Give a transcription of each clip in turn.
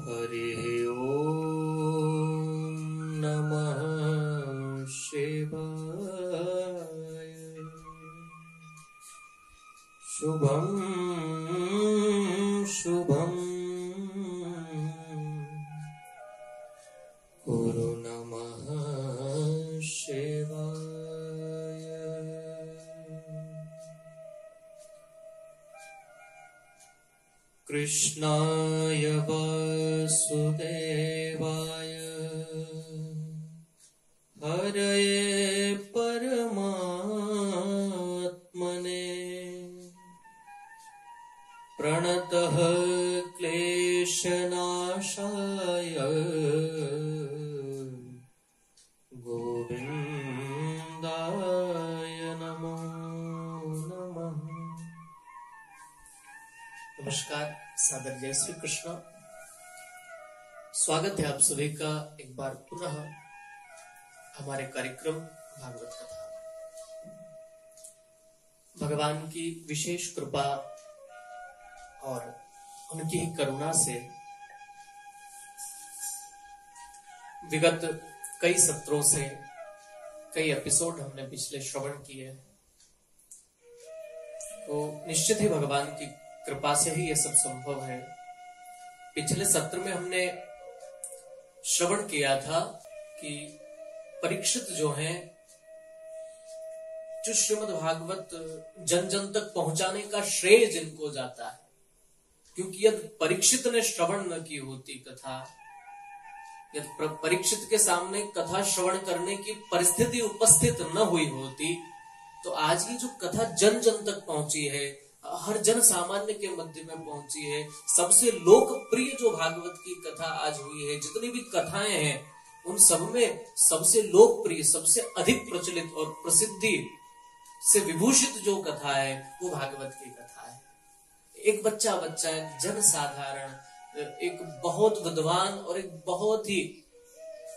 हरिः ॐ नमः शिवाय। शुभं शुभं कुरु नमः शिवाय। कृष्णाय वासुदेवाय हरये परमात्मने प्रणतः क्लेशनाशाय गोविन्दाय नमो नमः। नमस्कार, सादर जय श्री कृष्ण। स्वागत है आप सभी का एक बार पुनः हमारे कार्यक्रम भागवत कथा। भगवान की विशेष कृपा और उनकी ही करुणा से विगत कई सत्रों से कई एपिसोड हमने पिछले श्रवण किए, तो निश्चित ही भगवान की कृपा से ही यह सब संभव है। पिछले सत्र में हमने श्रवण किया था कि परीक्षित जो हैं, जो श्रीमद् भागवत जन जन तक पहुंचाने का श्रेय जिनको जाता है, क्योंकि यदि परीक्षित ने श्रवण न की होती कथा, यदि परीक्षित के सामने कथा श्रवण करने की परिस्थिति उपस्थित न हुई होती, तो आज की जो कथा जन जन तक पहुंची है, हर जन सामान्य के मध्य में पहुंची है, सबसे लोकप्रिय जो भागवत की कथा आज हुई है, जितनी भी कथाएं हैं उन सब में सबसे लोकप्रिय, सबसे अधिक प्रचलित और प्रसिद्धि से विभूषित जो कथा है वो भागवत की कथा है। एक बच्चा एक जन साधारण, एक बहुत विद्वान और एक बहुत ही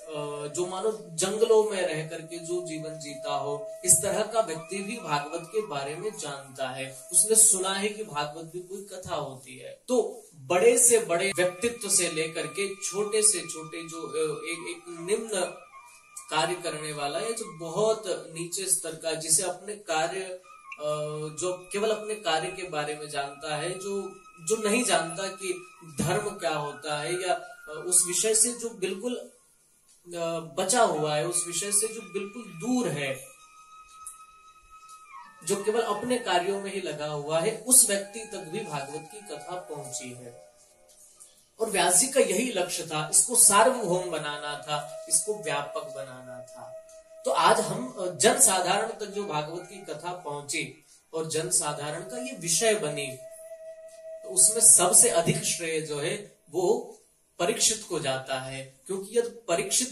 जो मानो जंगलों में रह करके जो जीवन जीता हो, इस तरह का व्यक्ति भी भागवत के बारे में जानता है। उसने सुना है कि भागवत भी कोई कथा होती है। तो बड़े से बड़े व्यक्तित्व से लेकर के छोटे से छोटे जो एक निम्न कार्य करने वाला है, जो बहुत नीचे स्तर का, जिसे अपने कार्य जो केवल अपने कार्य के बारे में जानता है, जो नहीं जानता कि धर्म क्या होता है, या उस विषय से जो बिल्कुल बचा हुआ है, उस विषय से जो बिल्कुल दूर है, जो केवल अपने कार्यों में ही लगा हुआ है, उस व्यक्ति तक भी भागवत की कथा पहुंची है। और व्यास जी का यही लक्ष्य था, इसको सार्वभौम बनाना था, इसको व्यापक बनाना था। तो आज हम जन साधारण तक जो भागवत की कथा पहुंची और जन साधारण का ये विषय बनी, तो उसमें सबसे अधिक श्रेय जो है वो परीक्षित को जाता है, क्योंकि यदि परीक्षित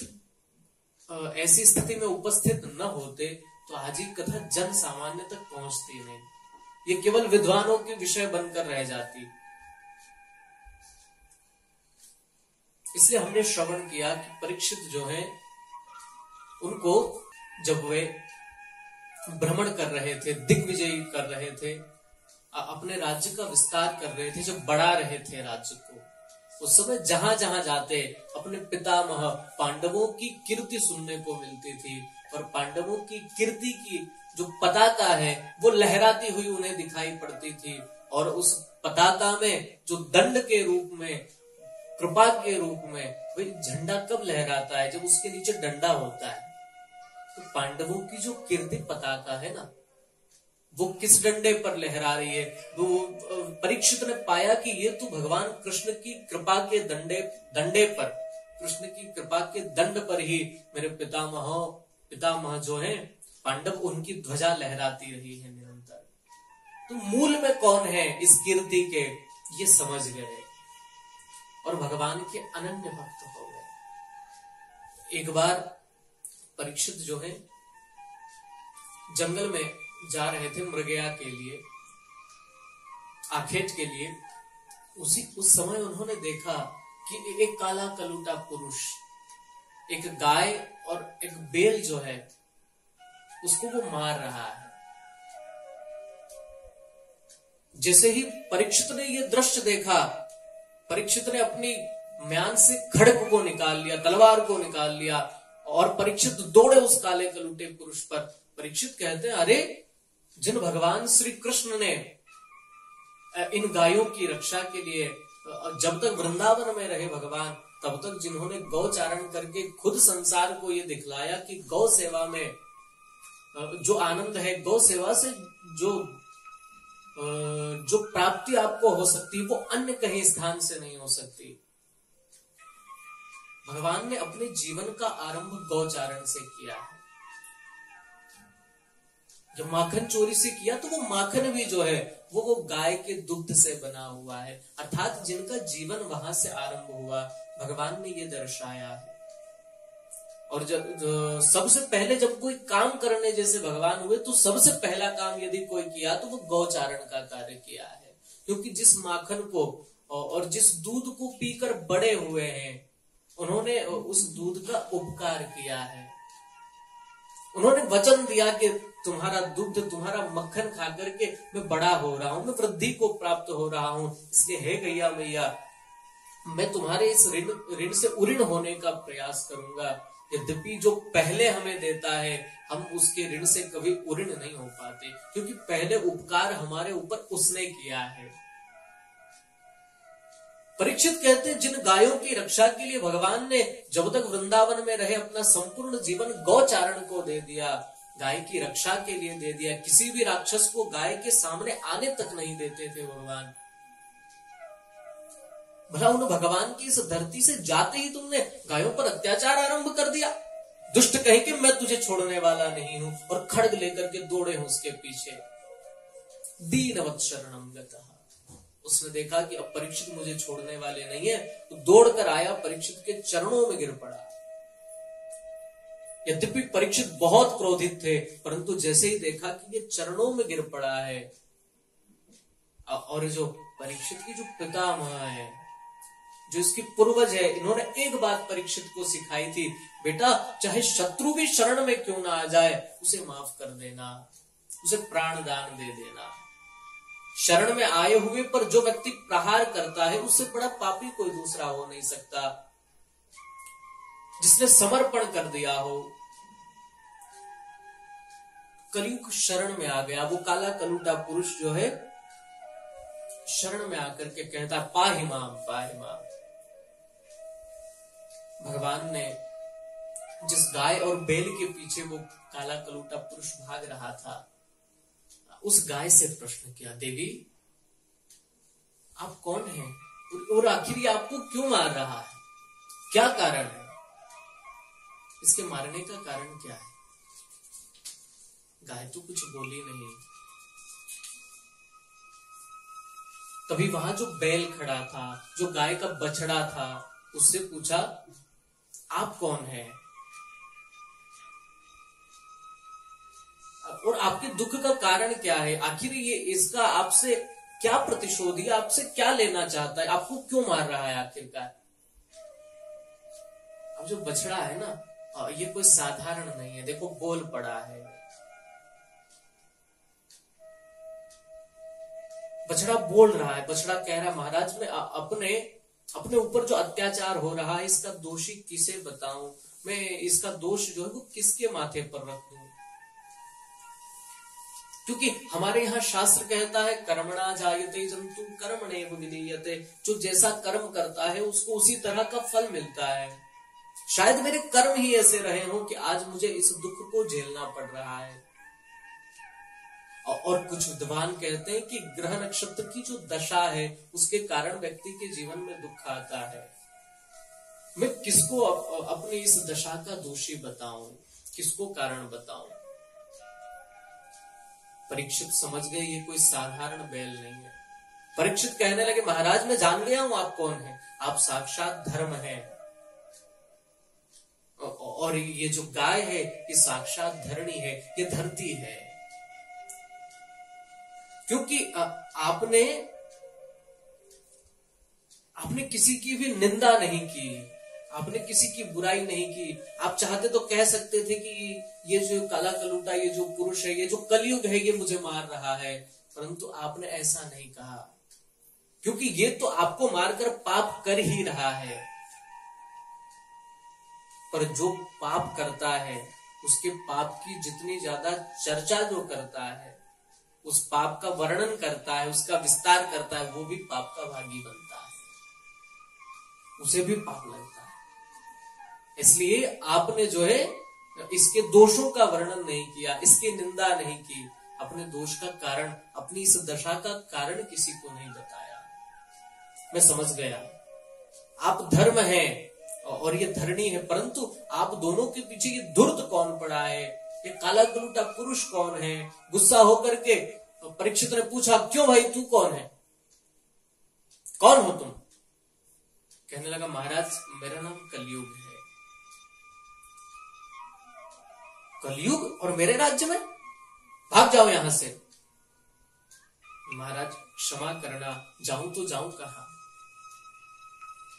ऐसी स्थिति में उपस्थित न होते तो आज ही कथा जन सामान्य तक पहुंचती नहीं, ये केवल विद्वानों के विषय बनकर रह जाती। इसलिए हमने श्रवण किया कि परीक्षित जो है, उनको जब वे भ्रमण कर रहे थे, दिग्विजय कर रहे थे, अपने राज्य का विस्तार कर रहे थे, जब बढ़ा रहे थे राज्य को, उस समय जहां जहां जाते अपने पितामह पांडवों की कीर्ति सुनने को मिलती थी, और पांडवों की कीर्ति की जो पताका है वो लहराती हुई उन्हें दिखाई पड़ती थी। और उस पताका में जो दंड के रूप में, कृपा के रूप में, वही झंडा कब लहराता है, जब उसके नीचे डंडा होता है। तो पांडवों की जो कीर्ति पताका है ना, वो किस डंडे पर लहरा रही है। वो परीक्षित ने पाया कि ये तो भगवान कृष्ण की कृपा के दंडे पर, कृष्ण की कृपा के दंड पर ही मेरे पितामह जो है पांडव, उनकी ध्वजा लहराती रही है निरंतर। तो मूल में कौन है इस कीर्ति के, ये समझ गए और भगवान के अनन्य भक्त हो गए। एक बार परीक्षित जो है जंगल में जा रहे थे मृगया के लिए, आखेट के लिए। उस समय उन्होंने देखा कि एक काला कलूटा पुरुष एक गाय और एक बैल जो है उसको वो मार रहा है। जैसे ही परीक्षित ने ये दृश्य देखा, परीक्षित ने अपनी म्यान से खड्ग को निकाल लिया, तलवार को निकाल लिया और परीक्षित दौड़े उस काले कलूटे पुरुष पर। परीक्षित कहते हैं, अरे जिन भगवान श्री कृष्ण ने इन गायों की रक्षा के लिए जब तक वृंदावन में रहे भगवान, तब तक जिन्होंने गौचारण करके खुद संसार को ये दिखलाया कि गौ सेवा में जो आनंद है, गौ सेवा से जो प्राप्ति आपको हो सकती है वो अन्य कहीं स्थान से नहीं हो सकती। भगवान ने अपने जीवन का आरंभ गौचारण से किया है। जब माखन चोरी से किया तो वो माखन भी जो है वो गाय के दुग्ध से बना हुआ है, अर्थात जिनका जीवन वहां से आरंभ हुआ, भगवान ने ये दर्शाया है। और जब सबसे पहले जब कोई काम करने जैसे भगवान हुए तो सबसे पहला काम यदि कोई किया तो वो गौचारण का कार्य किया है, क्योंकि जिस माखन को और जिस दूध को पीकर बड़े हुए हैं, उन्होंने उस दूध का उपकार किया है। उन्होंने वचन दिया कि तुम्हारा दुग्ध, तुम्हारा मक्खन खा करके मैं बड़ा हो रहा हूं, मैं वृद्धि को प्राप्त हो रहा हूं, इसलिए हे गैया मैया, मैं तुम्हारे इस ऋण से उऋण होने का प्रयास करूंगा। यद्यपि जो पहले हमें देता है, हम उसके ऋण से कभी उऋण नहीं हो पाते, क्योंकि पहले उपकार हमारे ऊपर उसने किया है। परीक्षित कहते हैं, जिन गायों की रक्षा के लिए भगवान ने जब तक वृंदावन में रहे अपना संपूर्ण जीवन गौचारण को दे दिया, गाय की रक्षा के लिए दे दिया। किसी भी राक्षस को गाय के सामने आने तक नहीं देते थे भगवान। भला उन भगवान की इस धरती से जाते ही तुमने गायों पर अत्याचार आरंभ कर दिया। दुष्ट कहे कि मैं तुझे छोड़ने वाला नहीं हूं, और खड्ग लेकर के दौड़े हैं उसके पीछे। दीनवत् शरणं गतः, उसने देखा कि अब परीक्षित मुझे छोड़ने वाले नहीं है, तो दौड़कर आया, परीक्षित के चरणों में गिर पड़ा। यद्यपि परीक्षित बहुत क्रोधित थे, परंतु जैसे ही देखा कि ये चरणों में गिर पड़ा है, और जो परीक्षित की जो पितामह है, जो इसकी पूर्वज है, इन्होंने एक बात परीक्षित को सिखाई थी, बेटा चाहे शत्रु भी शरण में क्यों ना आ जाए, उसे माफ कर देना, उसे प्राण दान दे देना। शरण में आए हुए पर जो व्यक्ति प्रहार करता है, उससे बड़ा पापी कोई दूसरा हो नहीं सकता। जिसने समर्पण कर दिया हो, कलयुग शरण में आ गया, वो काला कलूटा पुरुष जो है शरण में आकर के कहता, पाहि माम पाहि माम। भगवान ने जिस गाय और बैल के पीछे वो काला कलूटा पुरुष भाग रहा था, उस गाय से प्रश्न किया, देवी आप कौन हैं, और आखिर ये आपको क्यों मार रहा है, क्या कारण है, इसके मारने का कारण क्या है। गाय तो कुछ बोली नहीं। तभी वहां जो बैल खड़ा था, जो गाय का बछड़ा था, उससे पूछा, आप कौन हैं और आपके दुख का कारण क्या है, आखिर ये इसका आपसे क्या प्रतिशोध है, आपसे क्या लेना चाहता है, आपको क्यों मार रहा है आखिरकार। अब जो बछड़ा है ना, ये कोई साधारण नहीं है, देखो बोल पड़ा है। बछड़ा बोल रहा है, बछड़ा कह रहा है, महाराज मैं अपने ऊपर जो अत्याचार हो रहा है, इसका दोषी किसे बताऊं, मैं इसका दोष जो है वो किसके माथे पर रख दूं। क्योंकि हमारे यहाँ शास्त्र कहता है, कर्मणा जायते जंतु कर्मणेव विलीयते, जो जैसा कर्म करता है उसको उसी तरह का फल मिलता है। शायद मेरे कर्म ही ऐसे रहे हों कि आज मुझे इस दुख को झेलना पड़ रहा है। और कुछ विद्वान कहते हैं कि ग्रह नक्षत्र की जो दशा है, उसके कारण व्यक्ति के जीवन में दुख आता है। मैं किसको अपनी इस दशा का दोषी बताऊं, किसको कारण बताऊं। परीक्षित समझ गए ये कोई साधारण बैल नहीं है। परीक्षित कहने लगे, महाराज मैं जान गया हूं आप कौन हैं, आप साक्षात धर्म हैं, और ये जो गाय है ये साक्षात धरणी है, ये धरती है। क्योंकि आपने किसी की भी निंदा नहीं की, आपने किसी की बुराई नहीं की। आप चाहते तो कह सकते थे कि ये जो काला कलूटा, ये जो पुरुष है, ये जो कलयुग है, ये मुझे मार रहा है, परंतु आपने ऐसा नहीं कहा, क्योंकि ये तो आपको मारकर पाप कर ही रहा है। पर जो पाप करता है उसके पाप की जितनी ज्यादा चर्चा जो करता है, उस पाप का वर्णन करता है, उसका विस्तार करता है, वो भी पाप का भागी बनता है, उसे भी पाप लगता है। इसलिए आपने जो है इसके दोषों का वर्णन नहीं किया, इसकी निंदा नहीं की, अपने दोष का कारण, अपनी इस दशा का कारण किसी को नहीं बताया। मैं समझ गया आप धर्म हैं और ये धरणी है, परंतु आप दोनों के पीछे ये धूर्त कौन पड़ा है, ये काला गलूटा पुरुष कौन है। गुस्सा होकर के परीक्षित ने पूछा, क्यों भाई तू कौन है, कौन हो तुम? कहने लगा, महाराज मेरा नाम कलयुग है। कलयुग और मेरे राज्य में, भाग जाओ यहां से। महाराज क्षमा करना, जाऊं तो जाऊं कहां,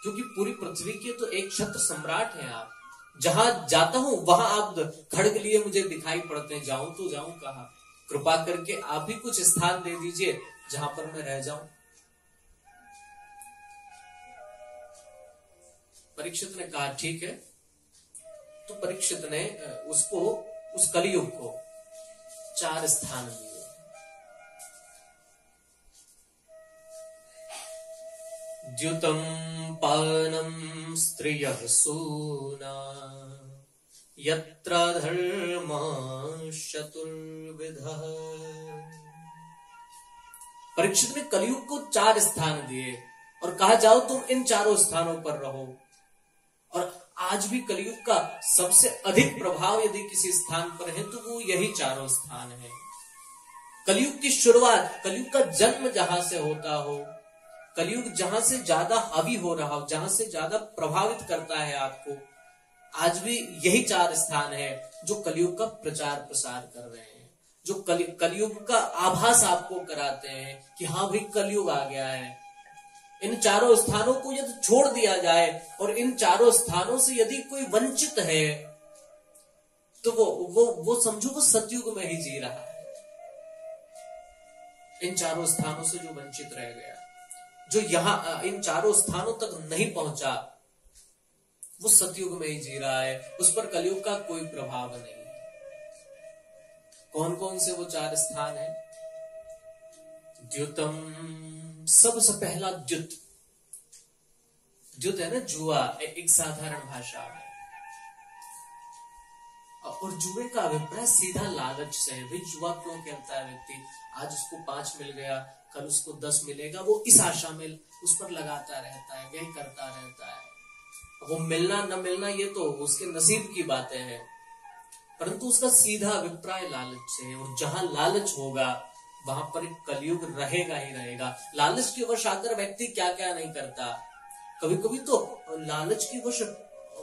क्योंकि पूरी पृथ्वी के तो एक छत्र सम्राट हैं आप। जहां जाता हूं वहां आप खड़ग लिए मुझे दिखाई पड़ते हैं, जाऊं तो जाऊं कहां। कृपा करके आप ही कुछ स्थान दे दीजिए जहां पर मैं रह जाऊं। परीक्षित ने कहा, ठीक है। तो परीक्षित ने उसको, उस कलयुग को 4 स्थान दिए। द्युतम पानम स्त्रियः सूना यत्र धर्म चतुर्विधः। परीक्षित ने कलयुग को 4 स्थान दिए और कहा, जाओ तुम इन 4 स्थानों पर रहो। और आज भी कलयुग का सबसे अधिक प्रभाव यदि किसी स्थान पर है तो वो यही 4 स्थान है। कलयुग की शुरुआत, कलयुग का जन्म जहां से होता हो, कलयुग जहां से ज्यादा हावी हो रहा हो, जहां से ज्यादा प्रभावित करता है आपको, आज भी यही 4 स्थान है जो कलयुग का प्रचार प्रसार कर रहे हैं, जो कलयुग का आभास आपको कराते हैं कि हाँ भाई कलयुग आ गया है। इन 4 स्थानों को यदि छोड़ दिया जाए और इन 4 स्थानों से यदि कोई वंचित है तो वो समझो वो सतयुग में ही जी रहा है। इन 4 स्थानों से जो वंचित रह गया, जो यहां इन 4 स्थानों तक नहीं पहुंचा, वो सतयुग में ही जी रहा है, उस पर कलयुग का कोई प्रभाव नहीं है। कौन कौन से वो 4 स्थान है? द्युतम, सबसे पहला द्युत। द्युत है ना जुआ, एक साधारण भाषा है। और जुए का अभिप्राय सीधा लालच से है। भाई जुआ क्यों खेलता है व्यक्ति? आज उसको 5 मिल गया, कल उसको 10 मिलेगा, वो इस आशा में उस पर लगाता रहता है, व्यय करता रहता है। वो मिलना न मिलना ये तो उसके नसीब की बातें हैं, परंतु उसका सीधा अभिप्राय लालच से है। और जहां लालच होगा वहां पर कलयुग रहेगा ही रहेगा। लालच के वश आकर व्यक्ति क्या क्या नहीं करता। कभी कभी तो लालच के वश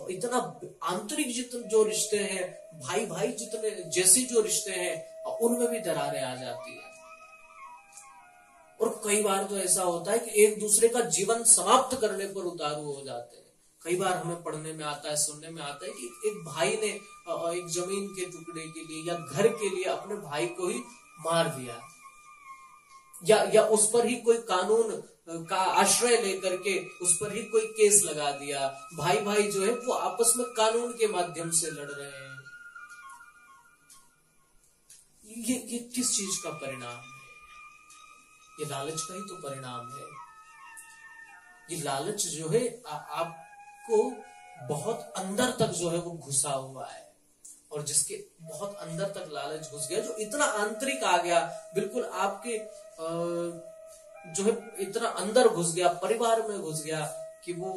इतना आंतरिक जितने जो रिश्ते हैं, भाई भाई जितने जैसे जो रिश्ते हैं, उनमें भी दरारें आ जाती है। और कई बार तो ऐसा होता है कि एक दूसरे का जीवन समाप्त करने पर उतारू हो जाते हैं। कई बार हमें पढ़ने में आता है, सुनने में आता है कि एक भाई ने एक जमीन के टुकड़े के लिए या घर के लिए अपने भाई को ही मार दिया, या उस पर ही कोई कानून का आश्रय लेकर के उस पर ही कोई केस लगा दिया। भाई भाई जो है वो आपस में कानून के माध्यम से लड़ रहे हैं। ये किस चीज का परिणाम है? ये लालच का ही तो परिणाम है। ये लालच जो है आपको बहुत अंदर तक जो है वो घुसा हुआ है, और जिसके बहुत अंदर तक लालच घुस गया, जो इतना आंतरिक आ गया, बिल्कुल आपके जो है इतना अंदर घुस गया, परिवार में घुस गया कि वो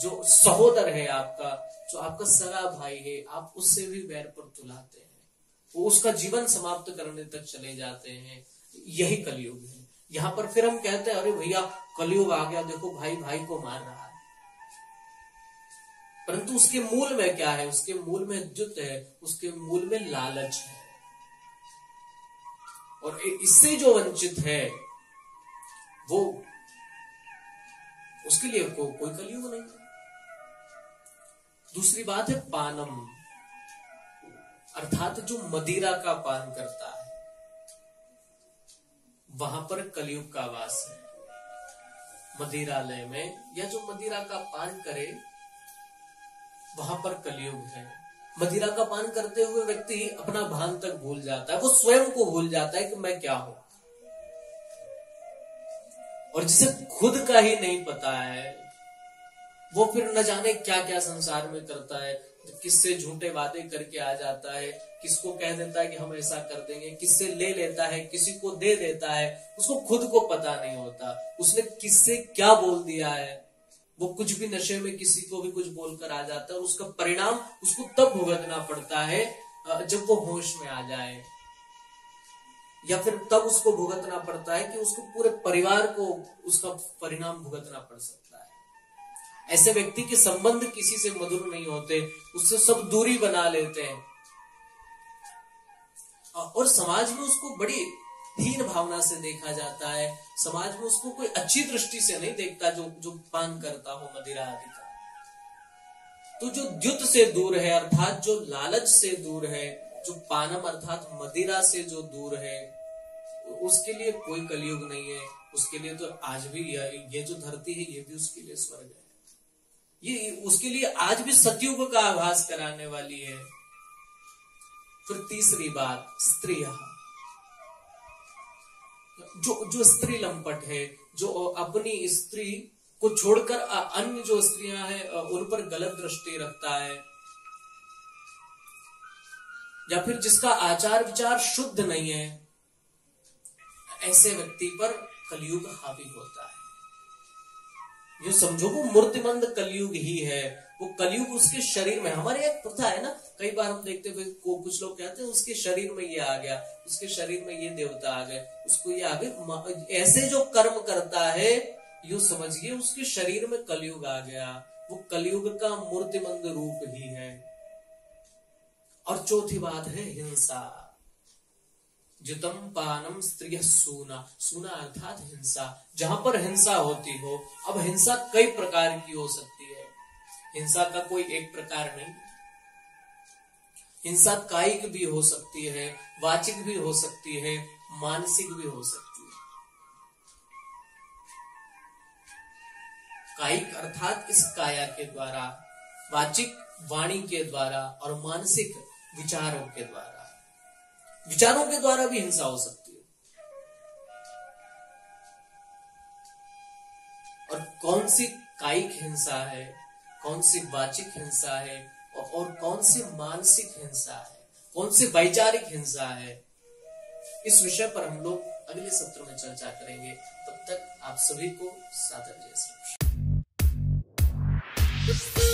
जो सहोदर है आपका, जो आपका सगा भाई है, आप उससे भी बैर पर तुलाते हैं, वो उसका जीवन समाप्त करने तक चले जाते हैं। यही कलयुग है। यहाँ पर फिर हम कहते हैं, अरे भैया कलयुग आ गया, देखो भाई भाई को मार रहा है, परंतु उसके मूल में क्या है? उसके मूल में द्युत है, उसके मूल में लालच है, और इससे जो वंचित है वो उसके लिए कोई कलयुग नहीं है। दूसरी बात है पानम, अर्थात जो मदिरा का पान करता है वहां पर कलयुग का वास है। मदिरालय में या जो मदिरा का पान करे वहां पर कलयुग है। मदिरा का पान करते हुए व्यक्ति अपना भान तक भूल जाता है, वो स्वयं को भूल जाता है कि मैं क्या हूं। और जिसे खुद का ही नहीं पता है वो फिर न जाने क्या क्या संसार में करता है, किससे झूठे वादे करके आ जाता है, किसको कह देता है कि हम ऐसा कर देंगे, किससे ले लेता है, किसी को दे देता है, उसको खुद को पता नहीं होता उसने किससे क्या बोल दिया है। वो कुछ भी नशे में किसी को भी कुछ बोलकर आ जाता है और उसका परिणाम उसको तब भुगतना पड़ता है जब वो होश में आ जाए, या फिर तब उसको भुगतना पड़ता है कि उसको पूरे परिवार को उसका परिणाम भुगतना पड़ सकता है। ऐसे व्यक्ति के संबंध किसी से मधुर नहीं होते, उससे सब दूरी बना लेते हैं और समाज में उसको बड़ी हीन भावना से देखा जाता है। समाज में उसको कोई अच्छी दृष्टि से नहीं देखता जो पान करता हो मदिरा आदि का। तो जो द्युत से दूर है अर्थात जो लालच से दूर है, जो पानम अर्थात मदिरा से जो दूर है, उसके लिए कोई कलयुग नहीं है। उसके लिए तो आज भी ये जो धरती है ये भी उसके लिए स्वर्ग है। ये उसके लिए आज भी सतयुग का आभास कराने वाली है। फिर तीसरी बात, स्त्रियां। जो स्त्री लंपट है, जो अपनी स्त्री को छोड़कर अन्य जो स्त्रियां हैं उन पर गलत दृष्टि रखता है, या फिर जिसका आचार विचार शुद्ध नहीं है, ऐसे व्यक्ति पर कलयुग हावी होता है। जो समझो वो मूर्तिमंद कलयुग ही है, वो कलयुग उसके शरीर में। हमारे एक प्रथा है ना, कई बार हम देखते हुए कुछ लोग कहते हैं उसके शरीर में ये आ गया, उसके शरीर में ये देवता आ गए, उसको ये आ गए। ऐसे जो कर्म करता है यूं समझिए उसके शरीर में कलयुग आ गया। वो कलयुग का मूर्तिमंद रूप ही है। और चौथी बात है हिंसा। जुतम पानम स्त्रिय सूना। सूना अर्थात हिंसा। जहां पर हिंसा होती हो, अब हिंसा कई प्रकार की हो सकती है, हिंसा का कोई एक प्रकार नहीं। हिंसा कायिक भी हो सकती है, वाचिक भी हो सकती है, मानसिक भी हो सकती है। कायिक अर्थात इस काया के द्वारा, वाचिक वाणी के द्वारा और मानसिक विचारों के द्वारा। विचारों के द्वारा भी हिंसा हो सकती है। और कौन सी कायिक हिंसा है, कौन सी वाचिक हिंसा है और कौन सी मानसिक हिंसा है, कौन सी वैचारिक हिंसा है, इस विषय पर हम लोग अगले सत्र में चर्चा करेंगे। तब तक आप सभी को सादर जय श्री कृष्ण।